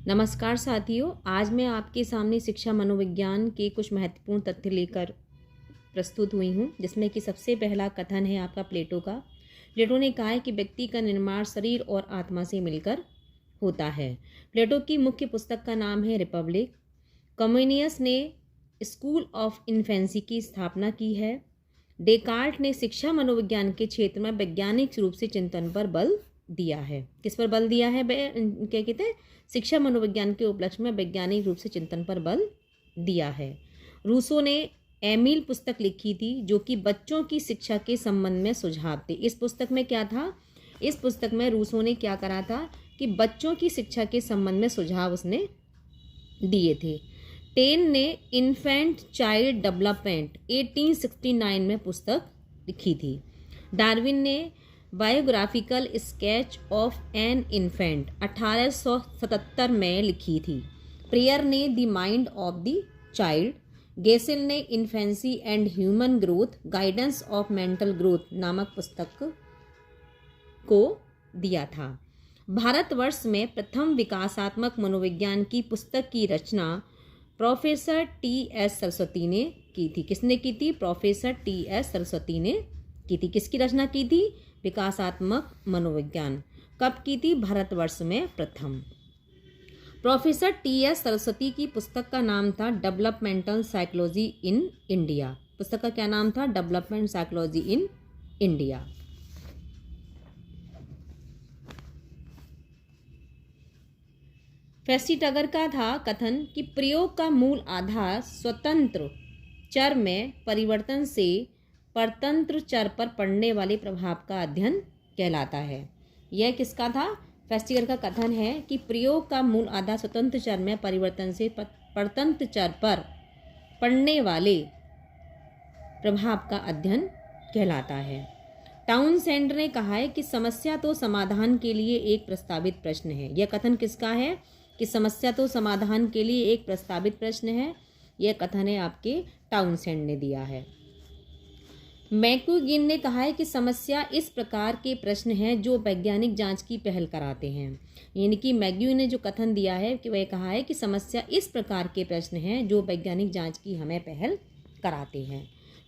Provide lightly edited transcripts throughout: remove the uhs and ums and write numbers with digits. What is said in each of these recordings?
नमस्कार साथियों, आज मैं आपके सामने शिक्षा मनोविज्ञान के कुछ महत्वपूर्ण तथ्य लेकर प्रस्तुत हुई हूँ, जिसमें कि सबसे पहला कथन है आपका प्लेटो का। प्लेटो ने कहा है कि व्यक्ति का निर्माण शरीर और आत्मा से मिलकर होता है। प्लेटो की मुख्य पुस्तक का नाम है रिपब्लिक। कम्युनियस ने स्कूल ऑफ इन्फेंसी की स्थापना की है। डेकार्ट ने शिक्षा मनोविज्ञान के क्षेत्र में वैज्ञानिक रूप से चिंतन पर बल दिया है। किस पर बल दिया है? क्या कहते हैं? शिक्षा मनोविज्ञान के उपलक्ष्य में वैज्ञानिक रूप से चिंतन पर बल दिया है। रूसो ने एमिल पुस्तक लिखी थी, जो कि बच्चों की शिक्षा के संबंध में सुझाव थे। इस पुस्तक में क्या था? इस पुस्तक में रूसो ने क्या करा था कि बच्चों की शिक्षा के संबंध में सुझाव उसने दिए थे। टेन ने इन्फेंट चाइल्ड डेवलपमेंट 1869 में पुस्तक लिखी थी। डार्विन ने biographical sketch of an infant 1877 में लिखी थी। प्रेयर ने the mind of the child. Gesell ने infancy and human growth guidance of mental growth नामक पुस्तक को दिया था। भारतवर्ष में प्रथम विकासात्मक मनोविज्ञान की पुस्तक की रचना प्रोफेसर टी.एस. सरस्वती ने की थी। किसने की थी? Professor T.S.. सरस्वती ने की थी। किसकी रचना की थी? विकासात्मक मनोविज्ञान। कब की थी? भारतवर्ष में प्रथम। Professor T.S.. सरस्वती की पुस्तक का नाम था डेवलपमेंटल साइकोलॉजी इन इंडिया। पुस्तक का क्या नाम था? Development psychology in India. फेस्टिटगर का था कथन कि प्रयोग का मूल आधार स्वतंत्र चर में परिवर्तन से परतंत्र चर पर पड़ने वाले प्रभाव का अध्ययन कहलाता है। यह किसका था? फेस्टिगर का कथन है कि प्रयोग का मूल आधार स्वतंत्र चर में परिवर्तन से परतंत्र चर पर पड़ने वाले प्रभाव का अध्ययन कहलाता है। टाउनसेंड ने कहा है कि समस्या तो समाधान के लिए एक प्रस्तावित प्रश्न है। यह कथन किसका है? कि समस्या तो समाधान के लिए एक प्रस्तावित प्रश्न है। यह कथन है आपके टाउनसेंड ने दिया है। मैक्यूगिन ने कहा है कि समस्या इस प्रकार के प्रश्न हैं जो वैज्ञानिक जांच की पहल कराते हैं। यानी कि मैक्यूगिन ने जो कथन दिया है कि वह कहा है कि समस्या इस प्रकार के प्रश्न हैं जो वैज्ञानिक जांच की हमें पहल कराते हैं।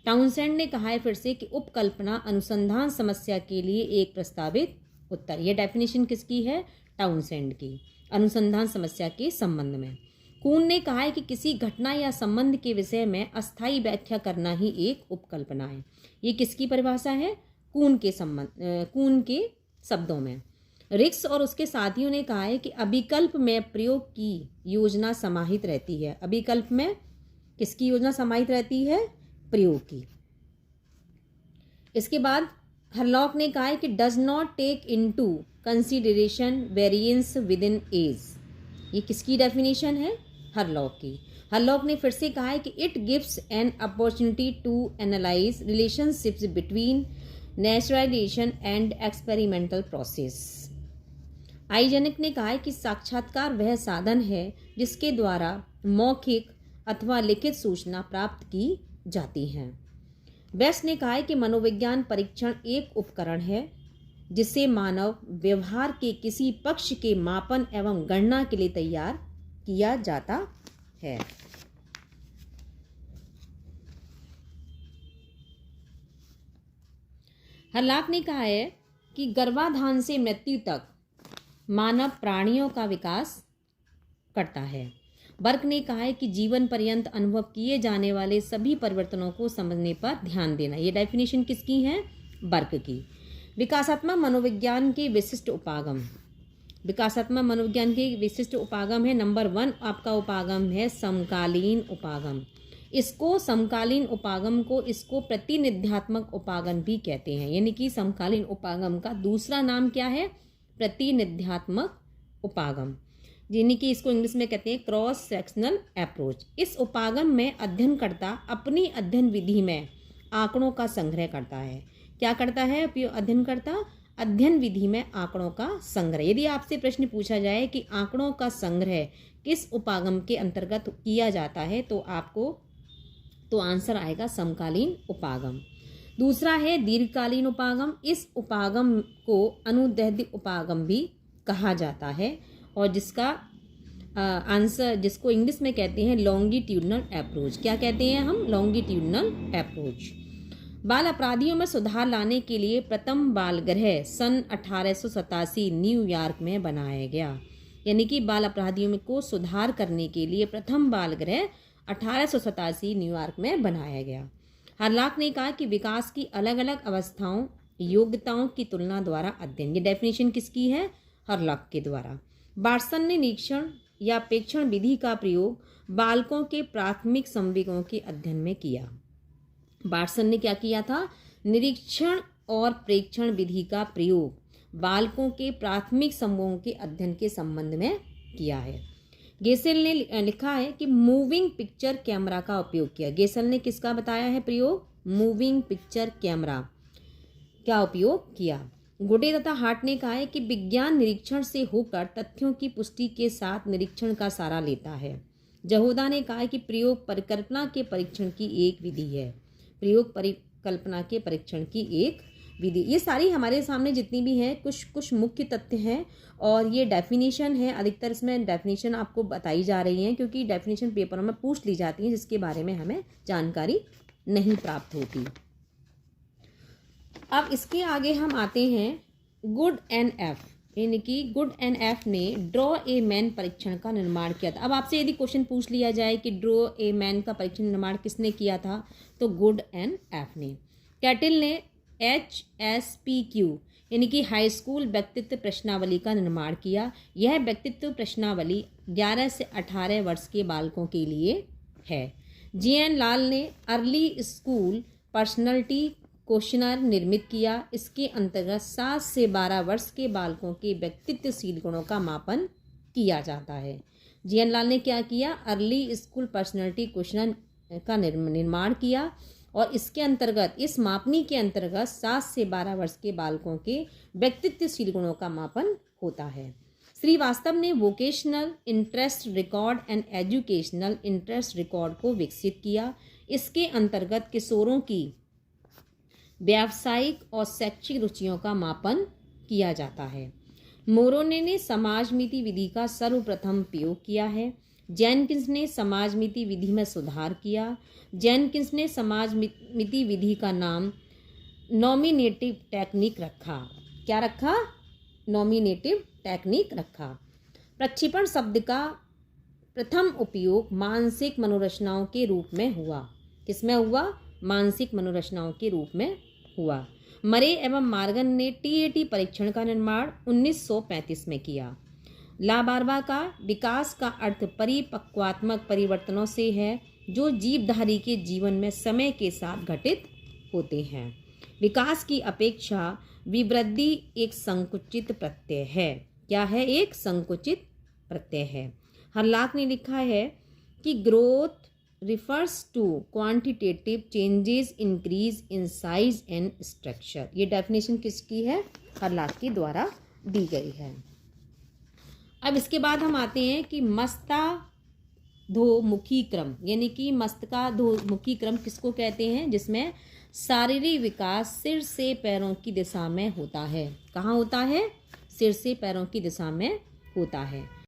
टाउनसेंड ने कहा है फिर से कि उपकल्पना अनुसंधान समस्या के लिए एक प्रस्तावित उत्तर। यह डेफिनेशन किसकी है? टाउनसेंड की। अनुसंधान समस्या के संबंध में। कून ने कहा है कि किसी घटना या संबंध के विषय में अस्थायी व्याख्या करना ही एक उपकल्पना है। ये किसकी परिभाषा है? कून के शब्दों में। रिक्स और उसके साथियों ने कहा है कि अभिकल्प में प्रयोग की योजना समाहित रहती है। अभिकल्प में किसकी योजना समाहित रहती है? प्रयोग की। इसके बाद हरलॉक ने कहा है कि does not take into consideration variance within age. ये किसकी डेफिनेशन है? हरलॉक की। हरलॉक ने फिर से कहा है कि it gives an opportunity to analyze relationships between naturalization and experimental process. आइजेनिक ने कहा है कि साक्षात्कार वह साधन है जिसके द्वारा मौखिक अथवा लिखित सूचना प्राप्त की जाती है। वेस्ट ने कहा है कि मनोविज्ञान परीक्षण एक उपकरण है जिसे मानव व्यवहार के किसी पक्ष के मापन एवं गणना के लिए तैयार किया जाता है। हरलॉक ने कहा है कि गर्भाधान से मृत्यु तक मानव प्राणियों का विकास करता है। बर्क ने कहा है कि जीवन पर्यंत अनुभव किए जाने वाले सभी परिवर्तनों को समझने पर ध्यान देना। ये डेफिनेशन किसकी है? बर्क की। विकासात्मक मनोविज्ञान के विशिष्ट उपागम। विकासात्मक मनोविज्ञान के विशिष्ट उपागम है। नंबर 1 आपका उपागम है समकालीन उपागम। इसको समकालीन उपागम को इसको प्रतिनिध्यात्मक उपागम भी कहते हैं। यानी कि समकालीन उपागम का दूसरा नाम क्या है? प्रतिनिध्यात्मक उपागम, यानी कि इसको इंग्लिश में कहते हैं क्रॉस सेक्शनल अप्रोच। इस उपागम में अध्ययनकर्ता अपनी अध्ययन विधि में आंकड़ों का संग्रह करता है। क्या करता है अध्ययनकर्ता? अध्ययन विधि में आंकड़ों का संग्रह। यदि आपसे प्रश्न पूछा जाए कि आंकड़ों का संग्रह किस उपागम के अंतर्गत किया जाता है तो आंसर आएगा समकालीन उपागम। दूसरा है दीर्घकालीन उपागम। इस उपागम को अनुदैर्ध्य उपागम भी कहा जाता है और जिसका आंसर जिसको इंग्लिश में कहते हैं लॉन्गिट्यूडनल अप्रोच। क्या कहते हैं हम? Longitudinal approach. बाल अपराधियों में सुधार लाने के लिए प्रथम बाल गृह सन 1887 न्यूयॉर्क में बनाया गया। यानी कि बाल अपराधियों में को सुधार करने के लिए प्रथम बाल गृह 1887 न्यूयॉर्क में बनाया गया। हरलाक ने कहा कि विकास की अलग अलग अवस्थाओं योग्यताओं की तुलना द्वारा अध्ययन। ये डेफिनेशन किसकी है? हरलाक के द्वारा। बार्सन ने निरीक्षण या प्रेक्षण विधि का प्रयोग बालकों के प्राथमिक संवेगों के अध्ययन में किया। बार्सन ने क्या किया था? निरीक्षण और प्रेक्षण विधि का प्रयोग बालकों के प्राथमिक संवेगों के अध्ययन के संबंध में किया है। गेसेल ने लिखा है कि मूविंग पिक्चर कैमरा का उपयोग किया। गेसेल ने किसका बताया है प्रयोग? मूविंग पिक्चर कैमरा का उपयोग किया। गुडे तथा हार्ट ने कहा है कि विज्ञान निरीक्षण से होकर तथ्यों की पुष्टि के साथ निरीक्षण का सहारा लेता है। जहोदा ने कहा है कि प्रयोग परिकल्पना के परीक्षण की एक विधि है। प्रयोग परिकल्पना के परीक्षण की एक विधि। ये सारी हमारे सामने जितनी भी हैं कुछ मुख्य तथ्य हैं और ये डेफिनेशन है। अधिकतर इसमें डेफिनेशन आपको बताई जा रही हैं क्योंकि डेफिनेशन पेपरों में पूछ ली जाती हैं जिसके बारे में हमें जानकारी नहीं प्राप्त होती। अब इसके आगे हम आते हैं गुड एंड एफ। यानी कि गुड एंड एफ ने ड्रॉ ए मैन परीक्षण का निर्माण किया था। अब आपसे यदि क्वेश्चन पूछ लिया जाए कि ड्रॉ ए मैन का परीक्षण निर्माण किसने किया था, तो गुड एंड एफ ने। कैटिल ने HSPQ यानी कि हाई स्कूल व्यक्तित्व प्रश्नावली का निर्माण किया। यह व्यक्तित्व प्रश्नावली 11 से 18 वर्ष के बालकों के लिए है। GN लाल ने अर्ली स्कूल पर्सनैलिटी क्वेश्चनर निर्मित किया। इसके अंतर्गत 7 से 12 वर्ष के बालकों के व्यक्तित्वशील गुणों का मापन किया जाता है। GN लाल ने क्या किया? अर्ली स्कूल पर्सनैलिटी क्वेश्चनर का निर्माण किया और इसके अंतर्गत इस मापनी के अंतर्गत 7 से 12 वर्ष के बालकों के व्यक्तित्वशील गुणों का मापन होता है। श्रीवास्तव ने vocational interest record and educational interest record को विकसित किया। इसके अंतर्गत किशोरों की व्यावसायिक और शैक्षिक रुचियों का मापन किया जाता है। मोरोने ने समाजमिति विधि का सर्वप्रथम प्रयोग किया है। जेनकिंस ने समाजमिति विधि में सुधार किया। जेनकिंस ने समाजमिति विधि का नाम नॉमिनेटिव टेक्निक रखा। क्या रखा? नॉमिनेटिव टेक्निक रखा। प्रक्षेपण शब्द का प्रथम उपयोग मानसिक मनोरचनाओं के रूप में हुआ। किसमें हुआ? मानसिक मनोरचनाओं के रूप में हुआ। मरे एवं मार्गन ने TAT परीक्षण का निर्माण 1935 में किया। लाबार्बा का विकास का अर्थ परिपक्वात्मक परिवर्तनों से है जो जीवधारी के जीवन में समय के साथ घटित होते हैं। विकास की अपेक्षा विवृद्धि एक संकुचित प्रत्यय है। क्या है? एक संकुचित प्रत्यय है। हरलाक ने लिखा है कि growth refers to quantitative changes increase in size and structure। ये डेफिनेशन किसकी है? हरलाक के द्वारा दी गई है। अब इसके बाद हम आते हैं कि मस्ताधोमुखी क्रम। यानी कि मस्तिकाधोमुखी क्रम किसको कहते हैं? जिसमें शारीरिक विकास सिर से पैरों की दिशा में होता है। कहाँ होता है? सिर से पैरों की दिशा में होता है।